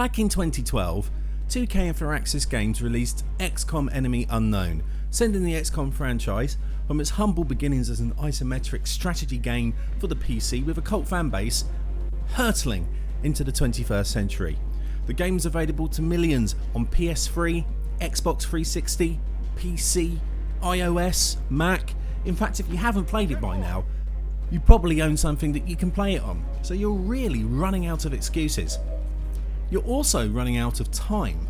Back in 2012, 2K and Firaxis Games released XCOM Enemy Unknown, sending the XCOM franchise from its humble beginnings as an isometric strategy game for the PC with a cult fan base hurtling into the 21st century. The game is available to millions on PS3, Xbox 360, PC, iOS, Mac. In fact, if you haven't played it by now, you probably own something that you can play it on, so you're really running out of excuses. You're also running out of time,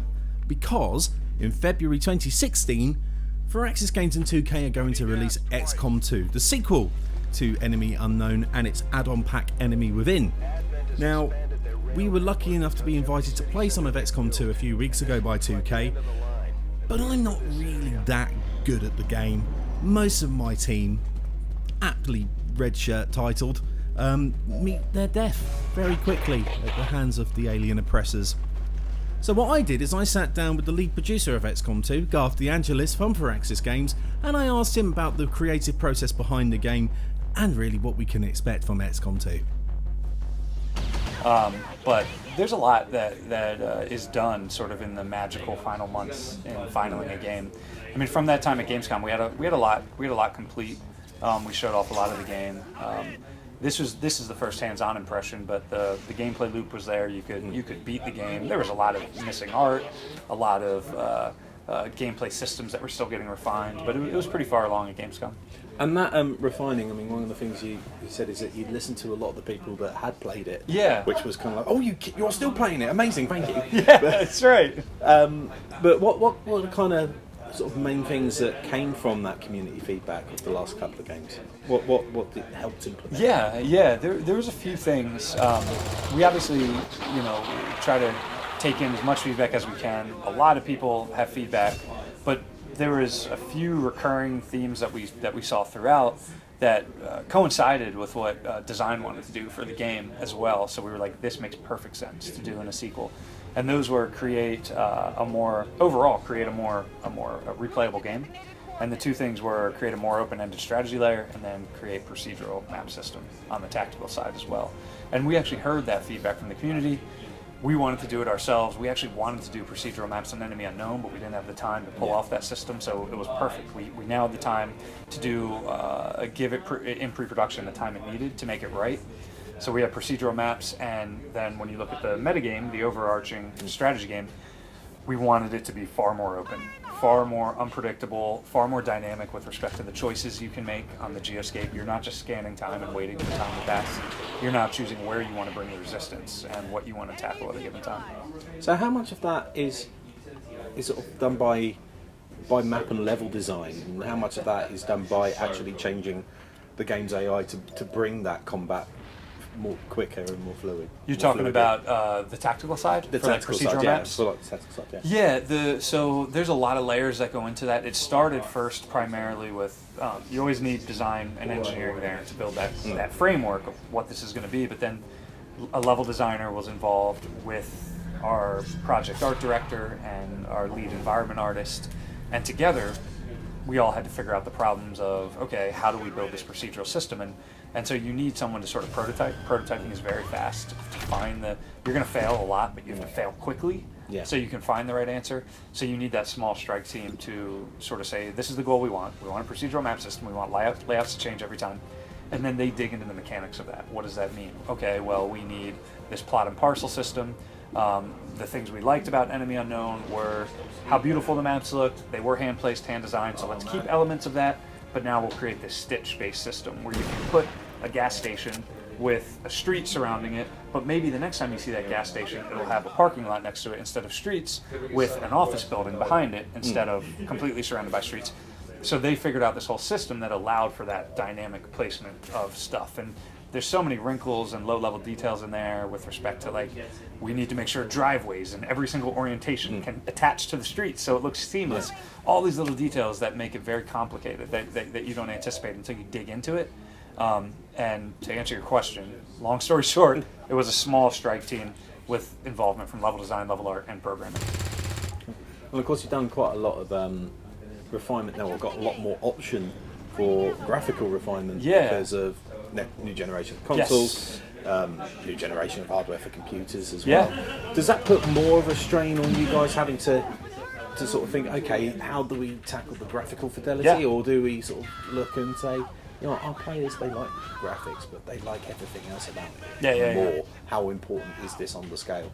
because in February 2016, Firaxis Games and 2K are going to release XCOM2, the sequel to Enemy Unknown and its add-on pack Enemy Within. Now, we were lucky enough to be invited to play some of XCOM2 a few weeks ago by 2K, but I'm not really that good at the game. Most of my team, aptly red shirt titled, meet their death very quickly at the hands of the alien oppressors. So what I did is I sat down with the lead producer of XCOM2, Garth DeAngelis from Firaxis Games, and I asked him about the creative process behind the game and really what we can expect from XCOM2. But there's a lot that is done sort of in the magical final months in finaling a game. I mean, from that time at Gamescom, we had a lot complete. We showed off a lot of the game. This is the first hands-on impression, but the gameplay loop was there. You could beat the game. There was a lot of missing art, a lot of gameplay systems that were still getting refined, but it was pretty far along at Gamescom. And that refining, I mean, one of the things you said is that you'd listened to a lot of the people that had played it. Yeah. Which was kind of like, oh, you're still playing it, amazing, thank you. Yeah, that's right. But what were the kind of sort of main things that came from that community feedback of the last couple of games? What did helped implement? Yeah. There was a few things. We obviously, try to take in as much feedback as we can. A lot of people have feedback, but there was a few recurring themes that we saw throughout that coincided with what design wanted to do for the game as well. So we were like, this makes perfect sense to do in a sequel. And those were create a more replayable game. And the two things were create a more open-ended strategy layer and then create procedural map system on the tactical side as well. And we actually heard that feedback from the community. We wanted to do it ourselves. We actually wanted to do procedural maps on Enemy Unknown, but we didn't have the time to pull off that system, so it was perfect. We now had the time to do give it in pre-production the time it needed to make it right. So we have procedural maps, and then when you look at the metagame, the overarching strategy game, we wanted it to be far more open, far more unpredictable, far more dynamic with respect to the choices you can make on the geoscape. You're not just scanning time and waiting for time to pass. You're now choosing where you want to bring the resistance and what you want to tackle at a given time. So how much of that is sort of done by map and level design, and how much of that is done by actually changing the game's AI to bring that combat more quicker and more fluid? You're talking about the tactical side? The tactical side, maps? Yeah. The tactical side, yeah. So there's a lot of layers that go into that. It started first primarily with, you always need design and engineering there to build that framework of what this is going to be, but then a level designer was involved with our project art director and our lead environment artist, and together we all had to figure out the problems of, okay, how do we build this procedural system? And so you need someone to sort of prototype. Prototyping is very fast. To find you're going to fail a lot, but you have to fail quickly so you can find the right answer. So you need that small strike team to sort of say, this is the goal we want. We want a procedural map system. We want layouts to change every time. And then they dig into the mechanics of that. What does that mean? Okay, well, we need this plot and parcel system. The things we liked about Enemy Unknown were how beautiful the maps looked. They were hand-placed, hand-designed, so let's keep elements of that. But now we'll create this stitch-based system where you can put a gas station with a street surrounding it, but maybe the next time you see that gas station, it'll have a parking lot next to it instead of streets, with an office building behind it instead of completely surrounded by streets. So they figured out this whole system that allowed for that dynamic placement of stuff. And there's so many wrinkles and low-level details in there with respect to, like, we need to make sure driveways and every single orientation can attach to the street so it looks seamless. All these little details that make it very complicated that you don't anticipate until you dig into it. And to answer your question, long story short, it was a small strike team with involvement from level design, level art, and programming. Well, of course, you've done quite a lot of refinement now. We've got a lot more option for graphical refinement because of new generation consoles. new generation of hardware for computers as well. Yeah. Does that put more of a strain on you guys having to sort of think, okay, how do we tackle the graphical fidelity, or do we sort of look and say, you know, our players, they like graphics, but they like everything else about it more. How important is this on the scale?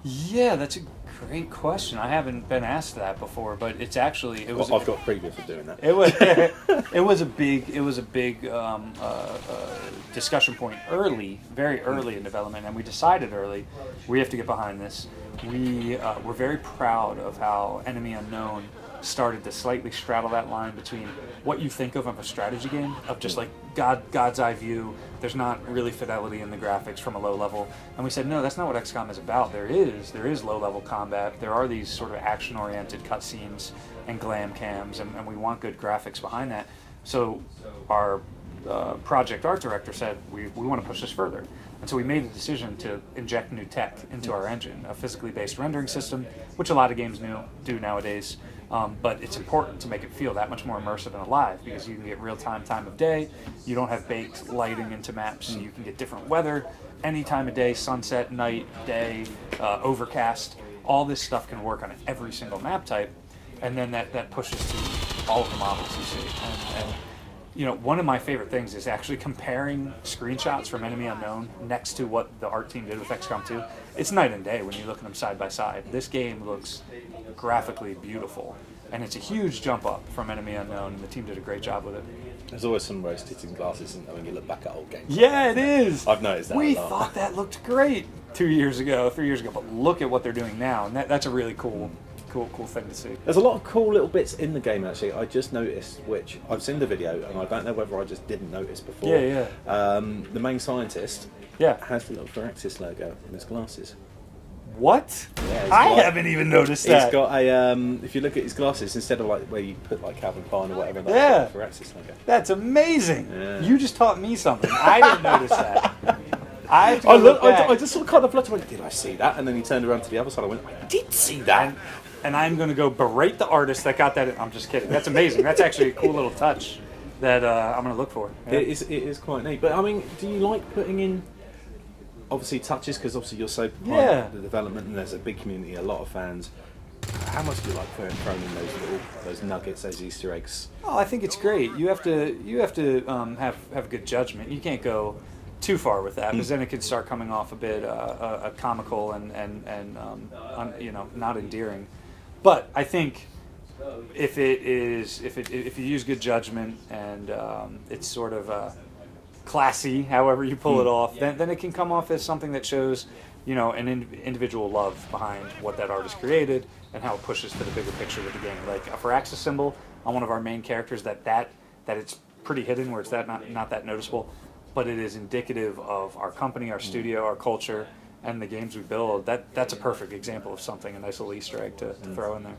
Yeah, that's a great question. I haven't been asked that before, but it's actually I've got previous of doing that. It was a big discussion point very early in development, and we decided early we have to get behind this. We're very proud of how Enemy Unknown started to slightly straddle that line between what you think of a strategy game, of just like God's eye view. There's not really fidelity in the graphics from a low level, and we said no, that's not what XCOM is about. There is low level combat. There are these sort of action oriented cutscenes and glam cams, and we want good graphics behind that. So our project art director said we want to push this further. And so we made the decision to inject new tech into our engine, a physically based rendering system, which a lot of games do nowadays. But it's important to make it feel that much more immersive and alive, because you can get real-time time of day. You don't have baked lighting into maps. You can get different weather any time of day, sunset, night, day, overcast. All this stuff can work on every single map type. And then that pushes to all of the models you see. And you know, one of my favorite things is actually comparing screenshots from Enemy Unknown next to what the art team did with XCOM2. It's night and day when you look at them side by side. This game looks graphically beautiful, and it's a huge jump up from Enemy Unknown, and the team did a great job with it. There's always some rose-tinted glasses, isn't there, when you look back at old games? Yeah, it is. I've noticed that. We thought that looked great 3 years ago, but look at what they're doing now, and that's a really cool thing to see. There's a lot of cool little bits in the game, actually. I just noticed, which I've seen the video, and I don't know whether I just didn't notice before. The main scientist has the little Firaxis logo on his glasses. What? Yeah, I haven't even noticed that. He's got a, if you look at his glasses, instead of like where you put like Calvin Klein or whatever, that's the Firaxis logo. That's amazing. Yeah. You just taught me something. I didn't notice that. I just sort of kind of looked and went, did I see that? And then he turned around to the other side and went, I did see that. And I'm going to go berate the artist that got that. I'm just kidding. That's amazing. That's actually a cool little touch that I'm going to look for. Yeah. It is quite neat. But I mean, do you like putting in, obviously, touches? Because obviously you're so part of the development, and there's a big community, a lot of fans. How much do you like throwing in those nuggets, those Easter eggs? Oh, I think it's great. You have to have good judgment. You can't go too far with that, because then it could start coming off a bit comical and not endearing. But I think if you use good judgment and it's sort of classy, however you pull it off, then it can come off as something that shows, you know, an individual love behind what that artist created and how it pushes for the bigger picture with the game. Like a Firaxis symbol on one of our main characters, that it's pretty hidden, where it's not that noticeable, but it is indicative of our company, our studio, our culture, and the games we build. That's a perfect example of something, a nice little Easter egg to throw in there.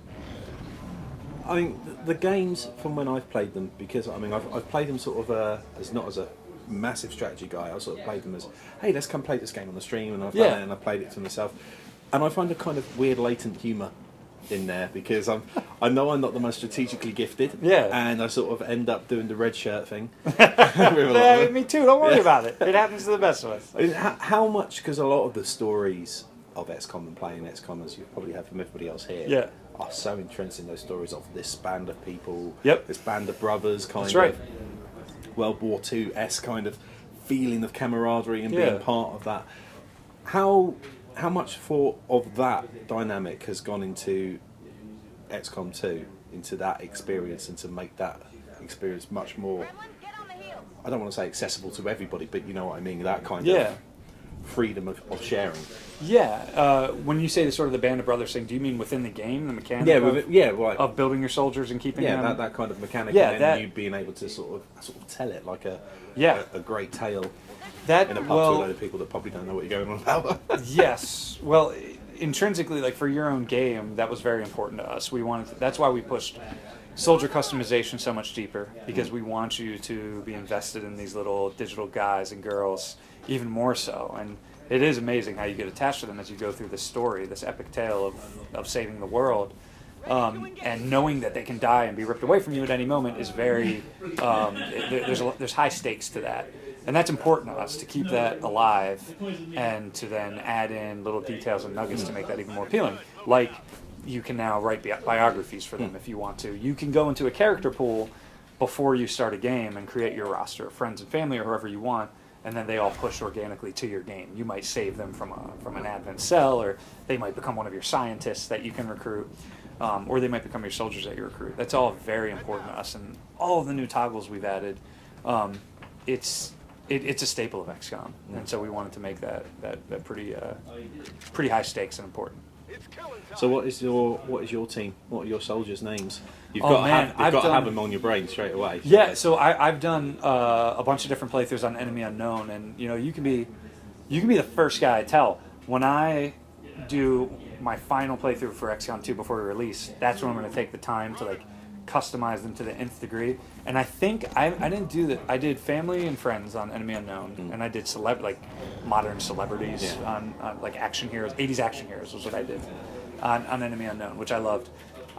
I mean, the games from when I've played them, because I mean I've played them sort of as not as a massive strategy guy. I sort of played them as, hey, let's come play this game on the stream, and I've done it, and I played it to myself, and I find a kind of weird latent humour in there, because I know I'm not the most strategically gifted, and I sort of end up doing the red shirt thing. Me too. Don't worry about it. It happens to the best of us. How much? Because a lot of the stories of XCOM and playing XCOM, as you probably have from everybody else here, are so interesting. Those stories of this band of people, this band of brothers, kind of World War II-esque kind of feeling of camaraderie and being part of that. How much of that dynamic has gone into XCOM2, into that experience, and to make that experience much more, I don't want to say accessible to everybody, but you know what I mean, that kind of freedom of sharing. When you say the sort of the band of brothers thing, do you mean within the game, the mechanic of building your soldiers and keeping them? that kind of mechanic, and then you being able to sort of tell it like a great tale. In a pub to a load of people that probably don't know what you're going on about. Yes. Well, intrinsically, like for your own game, that was very important to us. That's why we pushed soldier customization so much deeper, because we want you to be invested in these little digital guys and girls even more so. And it is amazing how you get attached to them as you go through this story, this epic tale of saving the world. And knowing that they can die and be ripped away from you at any moment is very, there's high stakes to that. And that's important to us to keep that alive and to then add in little details and nuggets to make that even more appealing. Like, you can now write biographies for them if you want to. You can go into a character pool before you start a game and create your roster of friends and family or whoever you want, and then they all push organically to your game. You might save them from an advent cell, or they might become one of your scientists that you can recruit, or they might become your soldiers that you recruit. That's all very important to us, and all of the new toggles we've added, it's a staple of XCOM, and so we wanted to make that pretty high stakes and important. So what is your team? What are your soldiers' names? You've Oh, got to man, have them on your brain straight away. Yeah, so I've done a bunch of different playthroughs on Enemy Unknown, and you can be the first guy I tell. When I do my final playthrough for XCOM2 before we release, that's when I'm going to take the time to customize them to the nth degree. And I think I didn't do that. I did family and friends on Enemy Unknown, and I did modern celebrities on action heroes. 80s action heroes was what I did on Enemy Unknown, which I loved.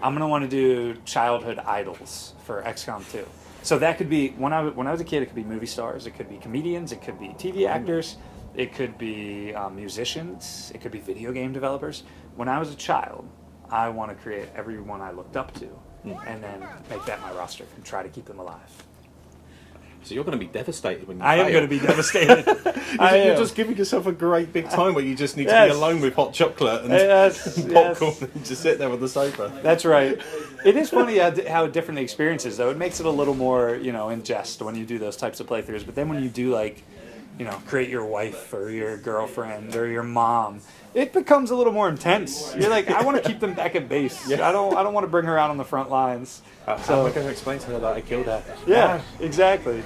I'm gonna want to do childhood idols for XCOM 2. So that could be when I was a kid. It could be movie stars. It could be comedians. It could be TV actors. It could be musicians. It could be video game developers. When I was a child, I want to create everyone I looked up to, and then make that my roster and try to keep them alive. So you're going to be devastated when you I fail. am going to be devastated. You're just giving yourself a great big time where you just need to Yes. be alone with hot chocolate and Yes, popcorn yes. and just sit there on the sofa. That's right. It is funny how different the experience is, though. It makes it a little more, in jest when you do those types of playthroughs. But then when you do, create your wife or your girlfriend or your mom, it becomes a little more intense. You're like, I want to keep them back at base. I don't want to bring her out on the front lines. How am I going to explain to her that I killed her? Yeah, exactly.